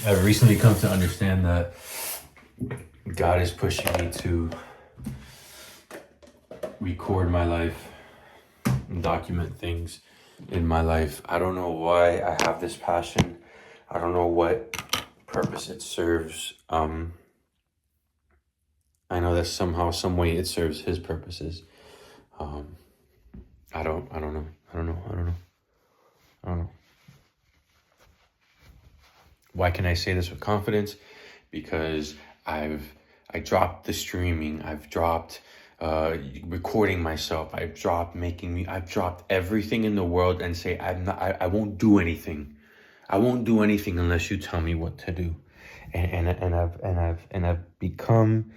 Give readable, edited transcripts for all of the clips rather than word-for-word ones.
I've recently come to understand that God is pushing me to record my life and document things in my life. I don't know why I have this passion. I don't know what purpose it serves. I know that somehow, some way it serves his purposes. Um, I don't know. I don't know. Why can I say this with confidence? Because I dropped the streaming. I've dropped recording myself. I've dropped I've dropped everything in the world and say I won't do anything. I won't do anything unless you tell me what to do. And I've become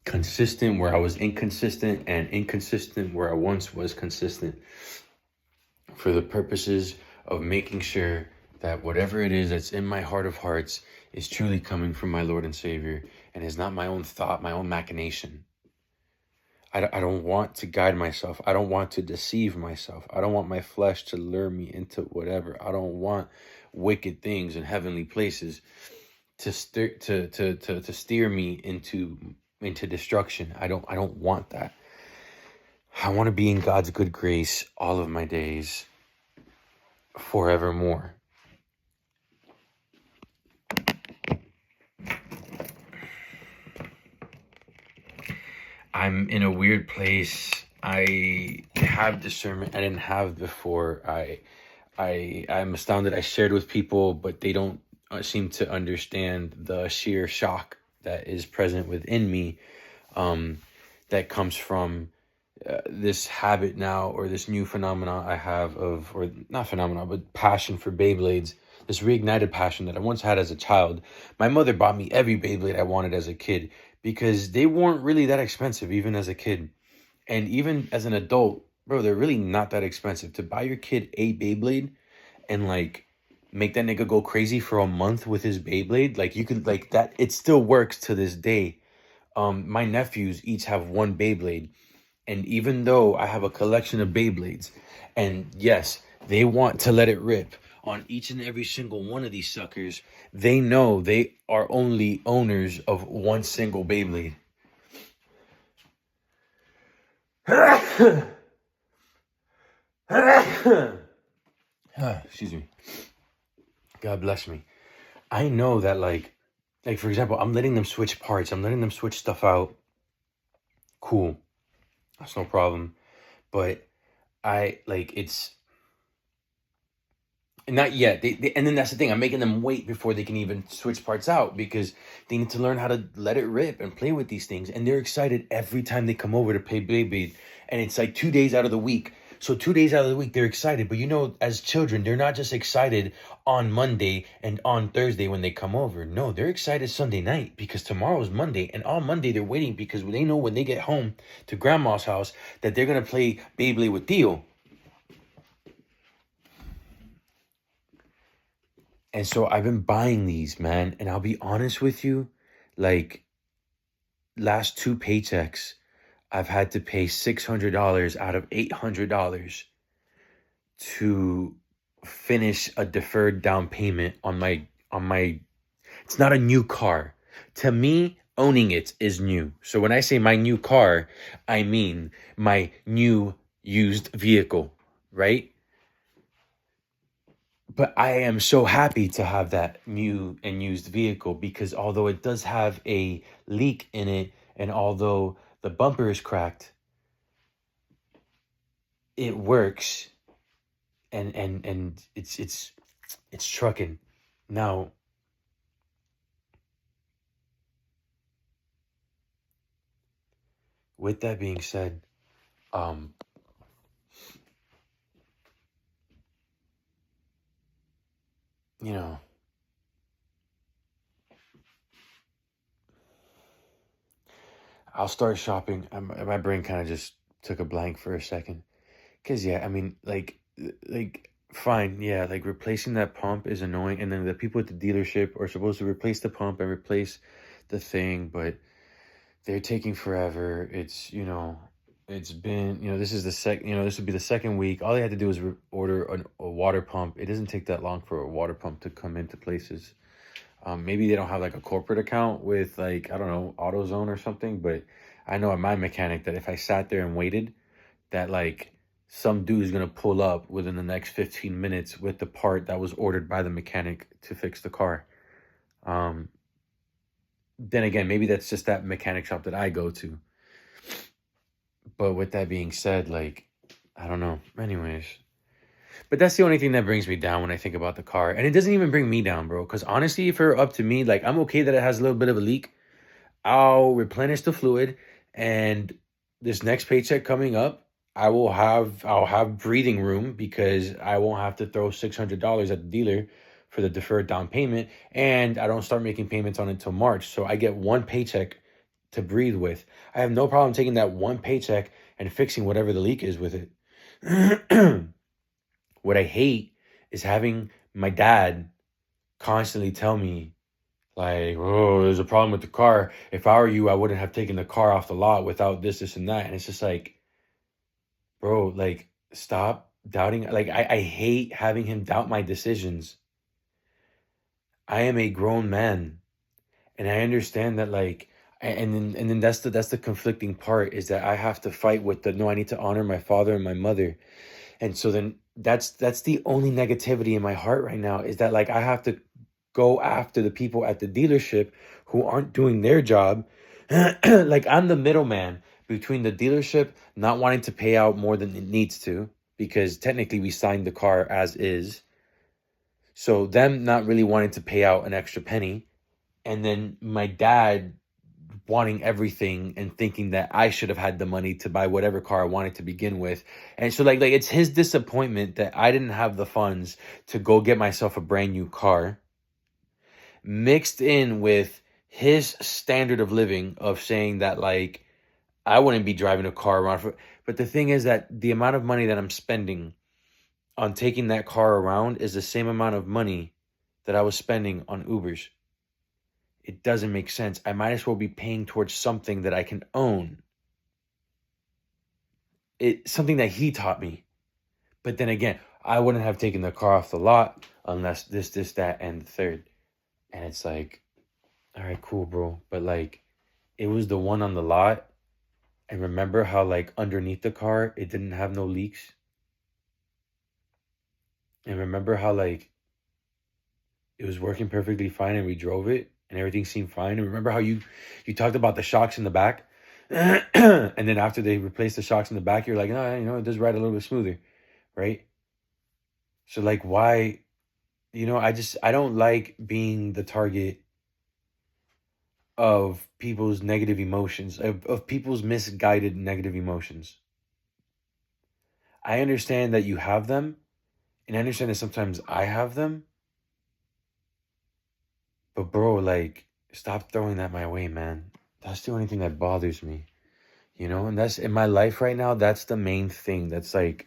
consistent where I was inconsistent, and inconsistent where I once was consistent, for the purposes of making sure that whatever it is that's in my heart of hearts is truly coming from my Lord and Savior and is not my own thought, my own machination. I don't want to guide myself. I don't want to deceive myself. I don't want my flesh to lure me into whatever. I don't want wicked things in heavenly places to steer me into destruction. I don't want that. I want to be in God's good grace all of my days forevermore. I'm in a weird place. I have discernment I didn't have before. I'm astounded. I shared with people, but they don't seem to understand the sheer shock that is present within me, that comes from this habit now, or this new phenomena I have of, or not phenomena, but passion for Beyblades. This reignited passion that I once had as a child. My mother bought me every Beyblade I wanted as a kid because they weren't really that expensive, even as a kid. And even as an adult, bro, they're really not that expensive. To buy your kid a Beyblade and like make that nigga go crazy for a month with his Beyblade, like you could, like that, it still works to this day. My nephews each have one Beyblade. And even though I have a collection of Beyblades, and yes, they want to let it rip on each and every single one of these suckers, they know they are only owners of one single Beyblade. Excuse me. God bless me. I know that like for example, I'm letting them switch parts. I'm letting them switch stuff out. Cool. That's no problem. But it's not yet. And then that's the thing. I'm making them wait before they can even switch parts out, because they need to learn how to let it rip and play with these things. And they're excited every time they come over to play Beyblade. And it's like 2 days out of the week. So 2 days out of the week, they're excited. But as children, they're not just excited on Monday and on Thursday when they come over. No, they're excited Sunday night, because tomorrow is Monday. And on Monday, they're waiting because they know when they get home to grandma's house that they're going to play Beyblade with Theo. And so I've been buying these, man. And I'll be honest with you, like last 2 paychecks, I've had to pay $600 out of $800 to finish a deferred down payment on my, it's not a new car. To me, owning it is new. So when I say my new car, I mean my new used vehicle, right? But I am so happy to have that new and used vehicle, because although it does have a leak in it, and although the bumper is cracked, it works, and it's trucking. Now, with that being said, you know, I'll start shopping. My brain kind of just took a blank for a second. Cause yeah, I mean, fine, yeah, like replacing that pump is annoying, and then the people at the dealership are supposed to replace the pump and replace the thing, but they're taking forever. It's, it's been, this is the this would be the second week. All they had to do was order a water pump. It doesn't take that long for a water pump to come into places. Maybe they don't have like a corporate account with like, I don't know, AutoZone or something, but I know at my mechanic that if I sat there and waited, that like some dude is gonna pull up within the next 15 minutes with the part that was ordered by the mechanic to fix the car. Um, then again, maybe that's just that mechanic shop that I go to. But with that being said, like, I don't know. Anyways, but that's the only thing that brings me down when I think about the car. And it doesn't even bring me down, bro. Because honestly, if it were up to me, like, I'm okay that it has a little bit of a leak. I'll replenish the fluid, and this next paycheck coming up, I'll have breathing room because I won't have to throw $600 at the dealer for the deferred down payment, and I don't start making payments on it until March. So I get one paycheck to breathe with. I have no problem taking that one paycheck and fixing whatever the leak is with it. What I hate is having my dad constantly tell me, like, oh, there's a problem with the car. If I were you, I wouldn't have taken the car off the lot without this, and that. And it's just like, bro, like, stop doubting. Like, I hate having him doubt my decisions. I am a grown man, and I understand that, like, and then that's the conflicting part, is that I have to fight with the, no, I need to honor my father and my mother. And so then that's the only negativity in my heart right now, is that like I have to go after the people at the dealership who aren't doing their job. Like, I'm the middleman between the dealership not wanting to pay out more than it needs to, because technically we signed the car as is. So them not really wanting to pay out an extra penny, and then my dad wanting everything and thinking that I should have had the money to buy whatever car I wanted to begin with. And so like it's his disappointment that I didn't have the funds to go get myself a brand new car, mixed in with his standard of living of saying that like I wouldn't be driving a car around for. But the thing is that the amount of money that I'm spending on taking that car around is the same amount of money that I was spending on Ubers. It doesn't make sense. I might as well be paying towards something that I can own. It's something that he taught me. But then again, I wouldn't have taken the car off the lot unless this, that, and the third. And it's like, all right, cool, bro. But like, it was the one on the lot. And remember how like underneath the car, it didn't have no leaks? And remember how like it was working perfectly fine and we drove it and everything seemed fine? And remember how you talked about the shocks in the back? And then after they replaced the shocks in the back, you're like, no, it does ride a little bit smoother, right? So like, why, I don't like being the target of people's negative emotions, of people's misguided negative emotions. I understand that you have them, and I understand that sometimes I have them. But bro, like, stop throwing that my way, man. That's the only thing that bothers me, and that's in my life right now. That's the main thing that's like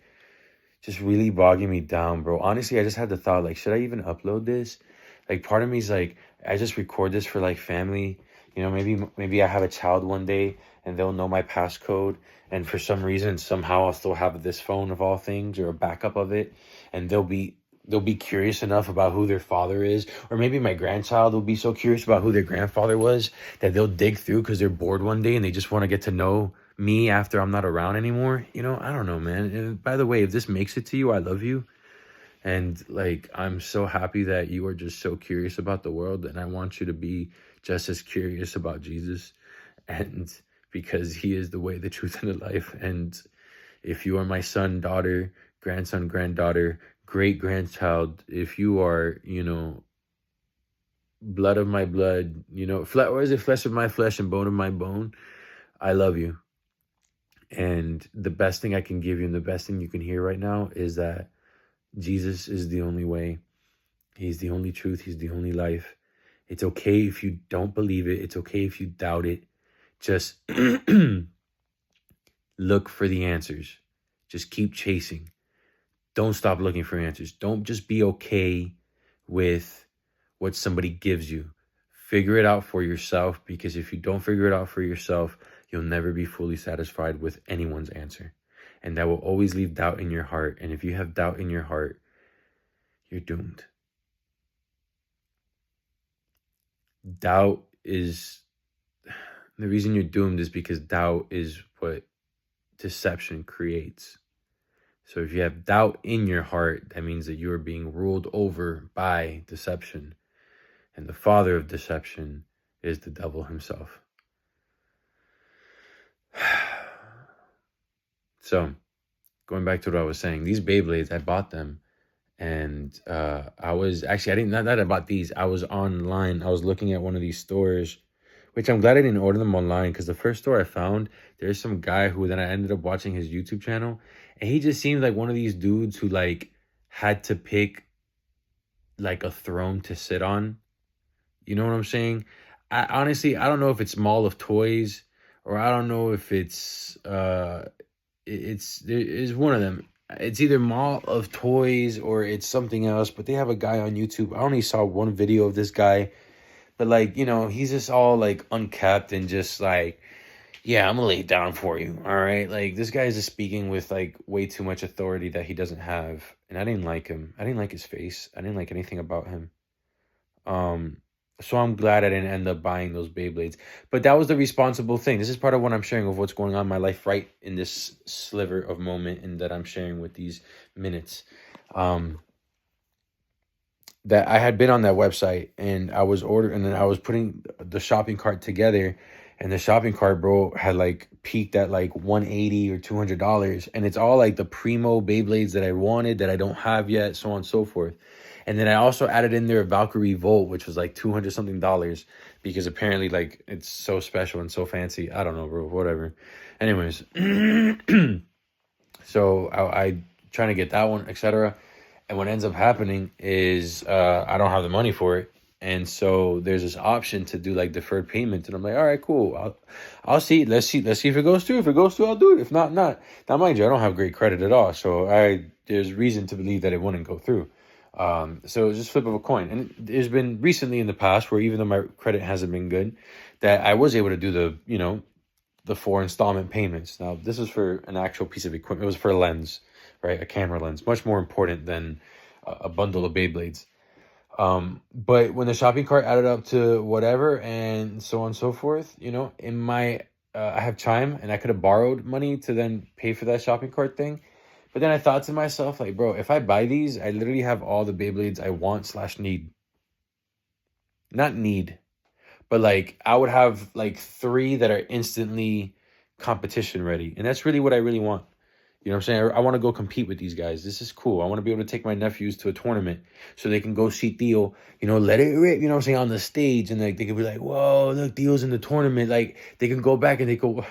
just really bogging me down, bro. Honestly, I just had the thought, like, should I even upload this? Like, part of me is like, I just record this for like family. Maybe I have a child one day and they'll know my passcode. And for some reason, somehow I'll still have this phone of all things or a backup of it. And they'll be curious enough about who their father is. Or maybe my grandchild will be so curious about who their grandfather was that they'll dig through because they're bored one day and they just want to get to know me after I'm not around anymore. I don't know, man. And by the way, if this makes it to you, I love you. And like, I'm so happy that you are just so curious about the world, and I want you to be just as curious about Jesus, and because he is the way, the truth, and the life. And if you are my son, daughter, grandson, granddaughter, great grandchild, if you are, blood of my blood, or is it flesh of my flesh and bone of my bone, I love you. And the best thing I can give you and the best thing you can hear right now is that Jesus is the only way. He's the only truth. He's the only life. It's okay if you don't believe it. It's okay if you doubt it. Just look for the answers. Just keep chasing. Don't stop looking for answers. Don't just be okay with what somebody gives you. Figure it out for yourself, because if you don't figure it out for yourself, you'll never be fully satisfied with anyone's answer. And that will always leave doubt in your heart. And if you have doubt in your heart, you're doomed. Doubt is the reason you're doomed is because doubt is what deception creates. So if you have doubt in your heart, that means that you are being ruled over by deception. And the father of deception is the devil himself. So, going back to what I was saying, these Beyblades, I bought them. And I was actually, I didn't, not that I bought these. I was online. I was looking at one of these stores, which I'm glad I didn't order them online, because the first store I found, there's some guy who then I ended up watching his YouTube channel. And he just seemed like one of these dudes who like had to pick like a throne to sit on. You know what I'm saying? Honestly, I don't know if it's Mall of Toys, or I don't know if it's one of them. It's either Mall of Toys or it's something else, but they have a guy on YouTube. I only saw one video of this guy, but like, you know, he's just all like unkept and just like, yeah, I'm gonna lay it down for you. All right. Like, this guy is just speaking with like way too much authority that he doesn't have. And I didn't like him. I didn't like his face. I didn't like anything about him. So I'm glad I didn't end up buying those Beyblades. But that was the responsible thing. This is part of what I'm sharing of what's going on in my life right in this sliver of moment, and that I'm sharing with these minutes. That I had been on that website, and I was ordering, and then I was putting the shopping cart together, and the shopping cart, bro, had like peaked at like $180 or $200. And it's all like the primo Beyblades that I wanted that I don't have yet, so on and so forth. And then I also added in there a Valkyrie Volt, which was like $200 something, because apparently like it's so special and so fancy. I don't know, bro, whatever. Anyways, so I trying to get that one, etc. And what ends up happening is I don't have the money for it. And so there's this option to do like deferred payment. And I'm like, all right, cool. I'll see. Let's see if it goes through. If it goes through, I'll do it. If not, not. Now, mind you, I don't have great credit at all. So there's reason to believe that it wouldn't go through. So it's just flip of a coin. And there's been recently in the past where even though my credit hasn't been good, that I was able to do the 4 installment payments. Now, this was for an actual piece of equipment. It was for a lens, right? A camera lens, much more important than a bundle of Beyblades. But when the shopping cart added up to whatever and so on and so forth, in my, I have Chime, and I could have borrowed money to then pay for that shopping cart thing. But then I thought to myself, like, bro, if I buy these, I literally have all the Beyblades I want/need. Not need, but like I would have like 3 that are instantly competition ready. And that's really what I really want. You know what I'm saying? I want to go compete with these guys. This is cool. I want to be able to take my nephews to a tournament so they can go see Theo, let it rip, what I'm saying, on the stage. And like they can be like, whoa, look, Theo's in the tournament. Like they can go back and they could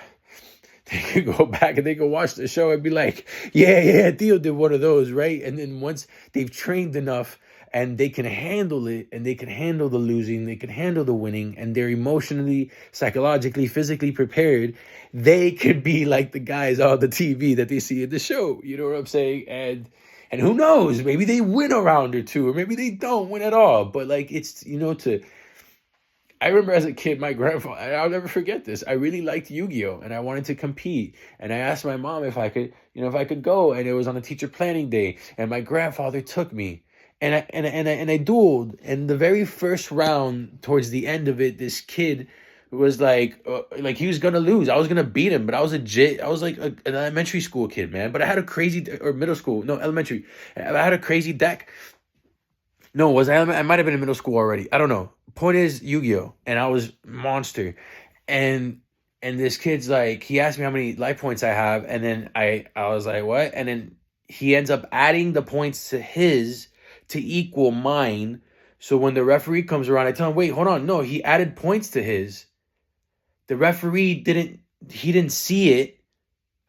watch the show and be like, yeah, Theo did one of those, right? And then once they've trained enough and they can handle it, and they can handle the losing, they can handle the winning, and they're emotionally, psychologically, physically prepared, they could be like the guys on the TV that they see in the show. You know what I'm saying? And who knows? Maybe they win a round or two, or maybe they don't win at all. But like, it's, I remember as a kid, my grandfather, I'll never forget this. I really liked Yu-Gi-Oh! And I wanted to compete. And I asked my mom if I could go. And it was on a teacher planning day. And my grandfather took me. And I dueled. And the very first round, towards the end of it, this kid was like he was gonna lose. I was gonna beat him, but I was like an elementary school kid, man. But I had a crazy, or middle school, no, elementary. I had a crazy deck. No, I might have been in middle school already. I don't know. Point is, Yu-Gi-Oh! And I was monster. And this kid's like, he asked me how many life points I have, and then I was like, what? And then he ends up adding the points to his to equal mine. So when the referee comes around, I tell him, wait, hold on. No, he added points to his. The referee didn't see it,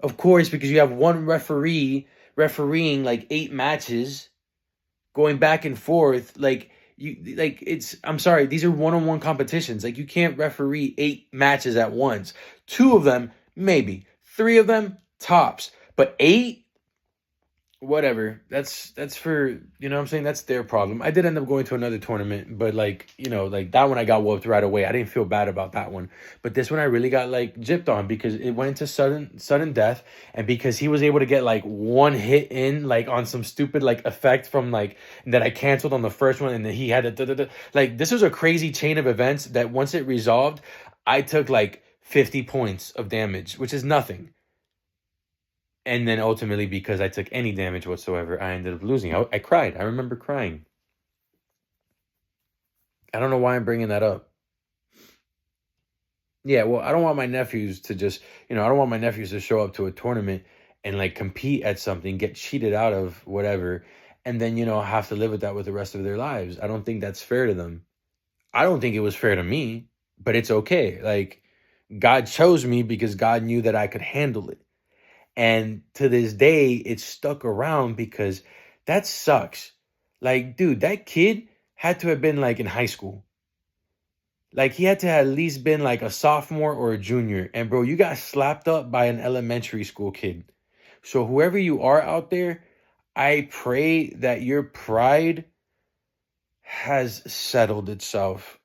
of course, because you have one referee refereeing like 8 matches, going back and forth. I'm sorry, these are one-on-one competitions. Like, you can't referee 8 matches at once. 2 of them, maybe. 3 of them, tops. But 8? whatever. That's for, you know what I'm saying? That's their problem. I did end up going to another tournament, but like, you know, like that one I got whooped right away. I didn't feel bad about that one. But this one I really got like gypped on because it went into sudden death, and because he was able to get like one hit in like on some stupid like effect from like that I canceled on the first one, and then he had a like this was a crazy chain of events that once it resolved, I took like 50 points of damage, which is nothing. And then ultimately, because I took any damage whatsoever, I ended up losing. I cried. I remember crying. I don't know why I'm bringing that up. Yeah, well, I don't want my nephews to just, you know, I don't want my nephews to show up to a tournament and like compete at something, get cheated out of whatever, and then, you know, have to live with that with the rest of their lives. I don't think that's fair to them. I don't think it was fair to me, but it's okay. Like, God chose me because God knew that I could handle it. And to this day, it's stuck around because that sucks. Like, dude, that kid had to have been like in high school. Like, he had to have at least been like a sophomore or a junior. And bro, you got slapped up by an elementary school kid. So whoever you are out there, I pray that your pride has settled itself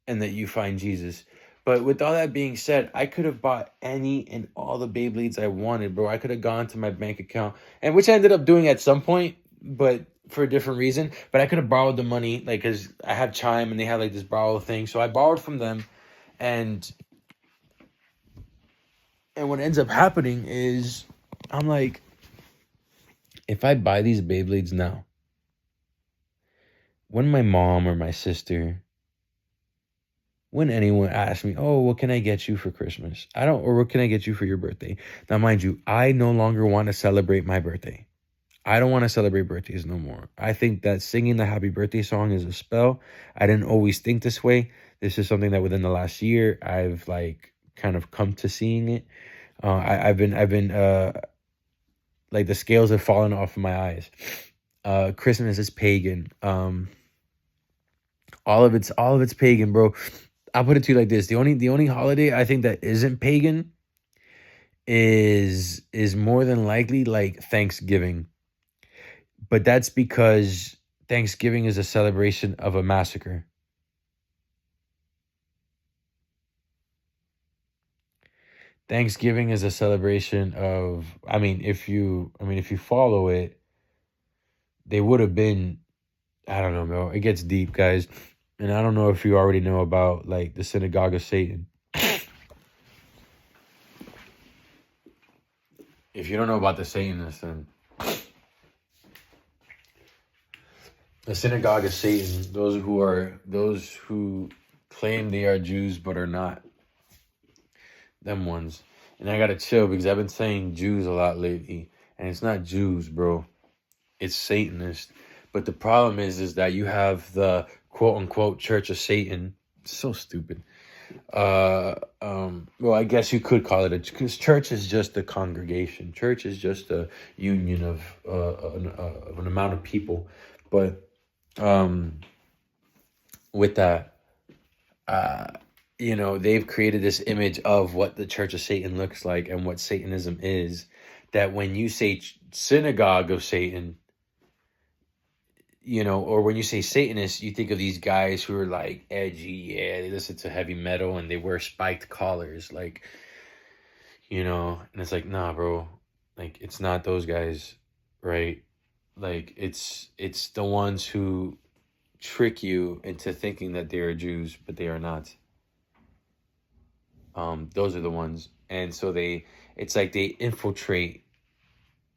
and that you find Jesus. But with all that being said, I could have bought any and all the Beyblades I wanted, bro. I could have gone to my bank account, and which I ended up doing at some point, but for a different reason. But I could have borrowed the money, like, because I have Chime and they had like this borrow thing. So I borrowed from them, and what ends up happening is I'm like, if I buy these Beyblades now, when my mom or my sister, when anyone asks me, oh, what can I get you for Christmas? Or what can I get you for your birthday? Now, mind you, I no longer want to celebrate my birthday. I don't want to celebrate birthdays no more. I think that singing the happy birthday song is a spell. I didn't always think this way. This is something that within the last year, I've like kind of come to seeing it. I've been like the scales have fallen off of my eyes. Christmas is pagan. All of it's pagan, bro. I'll put it to you like this: the only holiday I think that isn't pagan is more than likely like Thanksgiving, but that's because Thanksgiving is a celebration of a massacre. Thanksgiving is a celebration of, if you follow it, they would have been, I don't know, bro. It gets deep, guys. And I don't know if you already know about like the synagogue of Satan. If you don't know about the Satanists, then the synagogue of Satan, those who claim they are Jews but are not. Them ones. And I gotta chill because I've been saying Jews a lot lately. And it's not Jews, bro. It's Satanist. But the problem is that you have the quote unquote Church of Satan. So stupid. Well, I guess you could call it because church is just a congregation. Church is just a union of an amount of people. But with that, they've created this image of what the Church of Satan looks like and what Satanism is. That when you say synagogue of Satan, or when you say Satanist, you think of these guys who are like edgy, they listen to heavy metal and they wear spiked collars, like, and it's like, nah, bro, like, it's not those guys, right? Like, it's the ones who trick you into thinking that they are Jews, but they are not. Those are the ones. And so it's like they infiltrate.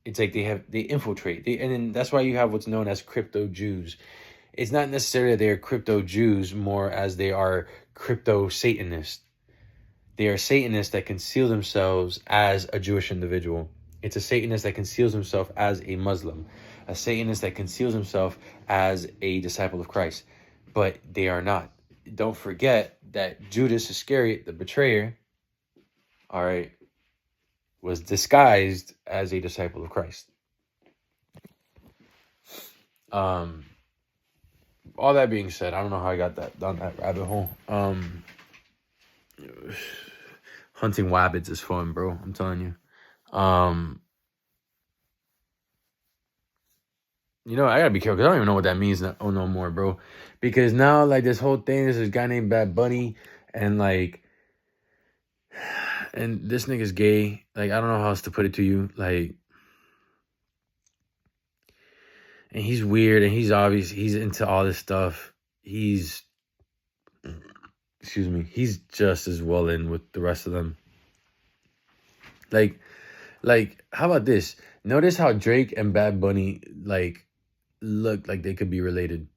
It's like they infiltrate. And then that's why you have what's known as crypto Jews. It's not necessarily that they are crypto Jews, more as they are crypto Satanists. They are Satanists that conceal themselves as a Jewish individual. It's a Satanist that conceals himself as a Muslim. A Satanist that conceals himself as a disciple of Christ. But they are not. Don't forget that Judas Iscariot, the betrayer, all right, was disguised as a disciple of Christ. All that being said, I don't know how I got down that rabbit hole. Hunting wabbits is fun, bro. I'm telling you. You know, I gotta be careful because I don't even know what that means no more, bro. Because now, like, this whole thing, there's this guy named Bad Bunny, and like, and this nigga's gay. Like, I don't know how else to put it to you. Like, and he's weird, and he's into all this stuff. He's, excuse me, he's just as well in with the rest of them. Like, how about this? Notice how Drake and Bad Bunny like look like they could be related.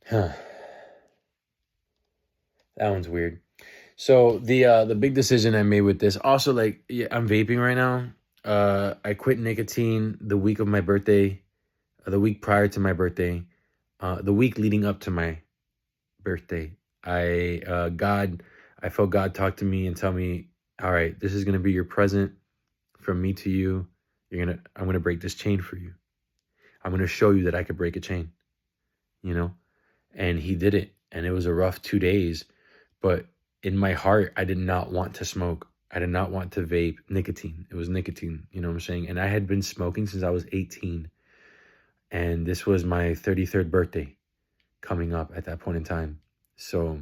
Huh. That one's weird. So the big decision I made with this, also, like, yeah, I'm vaping right now. I quit nicotine the week of my birthday, the week prior to my birthday, the week leading up to my birthday. I felt God talk to me and tell me, all right, this is gonna be your present from me to you. I'm gonna break this chain for you. I'm gonna show you that I could break a chain, you know? And he did it. And it was a rough 2 days, but in my heart, I did not want to smoke. I did not want to vape nicotine. It was nicotine, you know what I'm saying? And I had been smoking since I was 18. And this was my 33rd birthday coming up at that point in time. So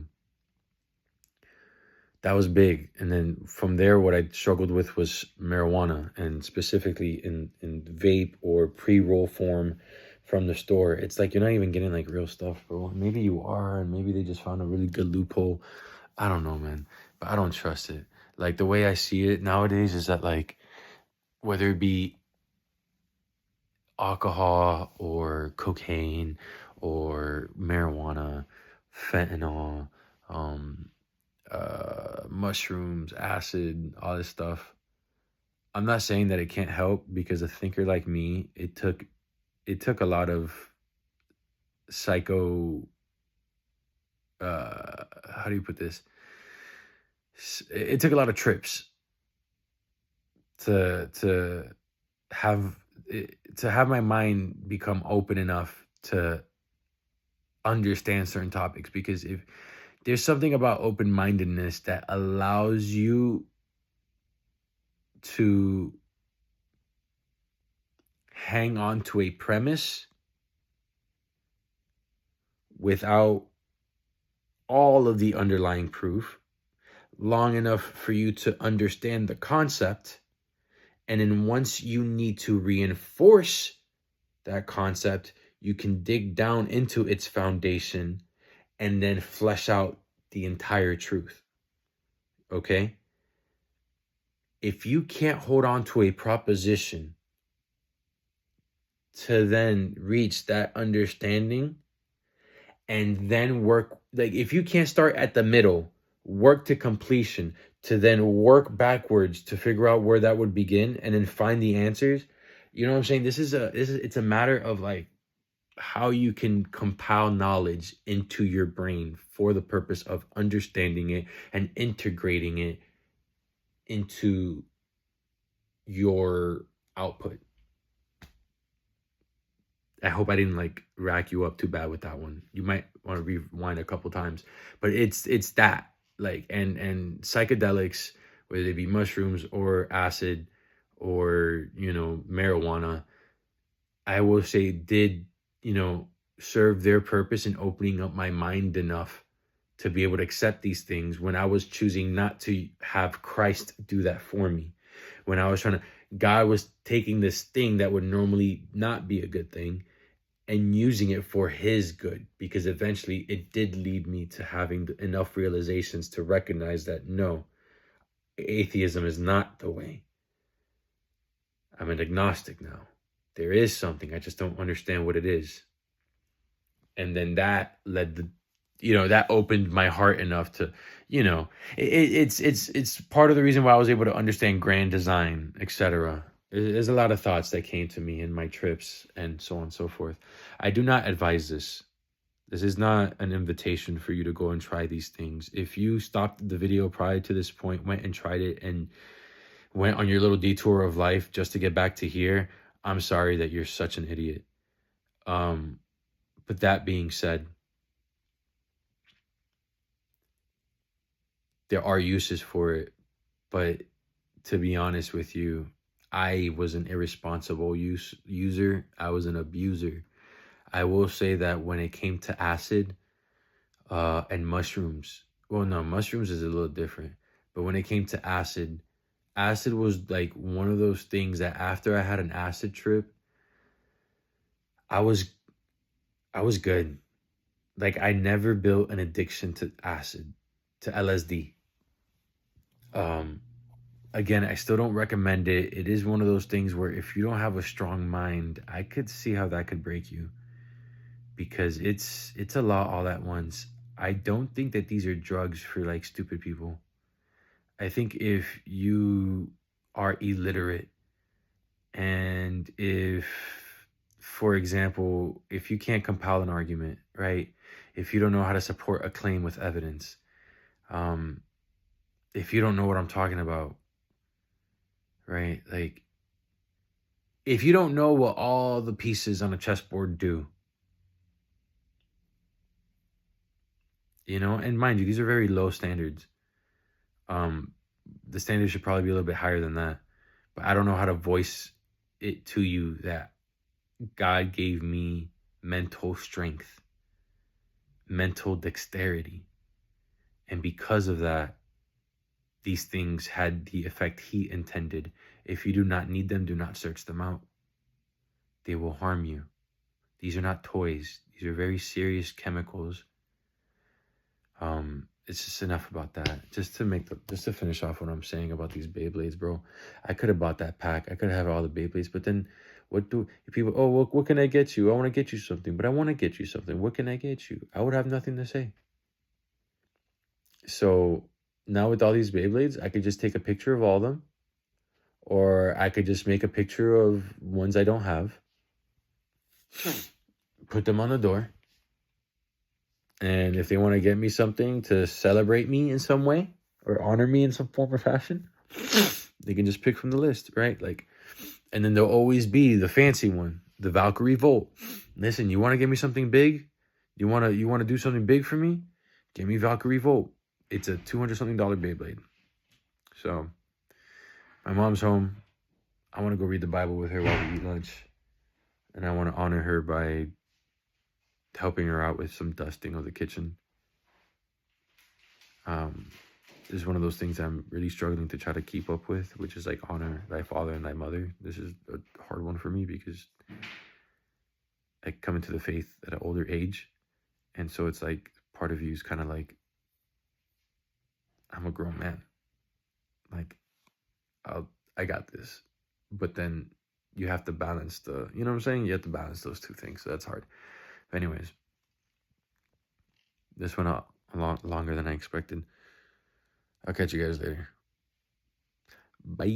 that was big. And then from there, what I struggled with was marijuana, and specifically in vape or pre-roll form from the store. It's like you're not even getting like real stuff, bro. Maybe you are, and maybe they just found a really good loophole. I don't know, man, but I don't trust it. Like, the way I see it nowadays is that, like, whether it be alcohol or cocaine or marijuana, fentanyl, mushrooms, acid, all this stuff. I'm not saying that it can't help, because a thinker like me, it took a lot of psycho, how do you put this? It took a lot of trips to have my mind become open enough to understand certain topics, because if there's something about open-mindedness that allows you to hang on to a premise without all of the underlying proof long enough for you to understand the concept. And then once you need to reinforce that concept, you can dig down into its foundation and then flesh out the entire truth. Okay? If you can't hold on to a proposition to then reach that understanding and then work, like, if you can't start at the middle, work to completion, to then work backwards to figure out where that would begin and then find the answers, you know what I'm saying? It's a matter of, like, how you can compile knowledge into your brain for the purpose of understanding it and integrating it into your output. I hope I didn't, like, rack you up too bad with that one. You might want to rewind a couple times, but it's that, like, and psychedelics, whether they be mushrooms or acid or, you know, marijuana, I will say did, you know, serve their purpose in opening up my mind enough to be able to accept these things when I was choosing not to have Christ do that for me. When I was God was taking this thing that would normally not be a good thing and using it for his good, because eventually it did lead me to having enough realizations to recognize that no, atheism is not the way. I'm an agnostic now. There is something, I just don't understand what it is. And then that that opened my heart enough to, it's part of the reason why I was able to understand grand design, etc. There's a lot of thoughts that came to me in my trips and so on and so forth. I do not advise this. This is not an invitation for you to go and try these things. If you stopped the video prior to this point, went and tried it, and went on your little detour of life just to get back to here, I'm sorry that you're such an idiot. But that being said, there are uses for it. But to be honest with you, I was an irresponsible user. I was an abuser. I will say that when it came to acid and mushrooms, well, no, mushrooms is a little different. But when it came to acid, acid was like one of those things that after I had an acid trip, I was I was good. Like I never built an addiction to acid, to LSD. Um, Again, I still don't recommend it. It is one of those things where if you don't have a strong mind, I could see how that could break you because it's a lot all at once. I don't think that these are drugs for like stupid people. I think if you are illiterate and if, for example, if you can't compile an argument, right? If you don't know how to support a claim with evidence, um, if you don't know what I'm talking about, right? Like if you don't know what all the pieces on a chessboard do, and mind you, these are very low standards. Um, the standards should probably be a little bit higher than that. But I don't know how to voice it to you that God gave me mental strength, mental dexterity. And because of that, these things had the effect he intended. If you do not need them, do not search them out. They will harm you. These are not toys. These are very serious chemicals. It's just enough about that. Just to finish off what I'm saying about these Beyblades, bro. I could have bought that pack. I could have all the Beyblades, but then what do people? Oh, what can I get you? I want to get you something, but I want to get you something. What can I get you? I would have nothing to say. So now with all these Beyblades, I could just take a picture of all of them, or I could just make a picture of ones I don't have, put them on the door. And if they want to get me something to celebrate me in some way or honor me in some form or fashion, they can just pick from the list, right? Like, and then there'll always be the fancy one, the Valkyrie Volt. Listen, you want to give me something big? You want to do something big for me? Give me Valkyrie Volt. It's a $200 something Beyblade. So, my mom's home. I want to go read the Bible with her while we eat lunch, and I want to honor her by helping her out with some dusting of the kitchen. This is one of those things I'm really struggling to try to keep up with, which is like honor thy father and thy mother. This is a hard one for me because I come into the faith at an older age. And so it's like part of you is kind of like, I'm a grown man. Like, I got this. But then you have to balance you know what I'm saying? You have to balance those two things. So that's hard. But anyways, this went out a lot longer than I expected. I'll catch you guys later. Bye.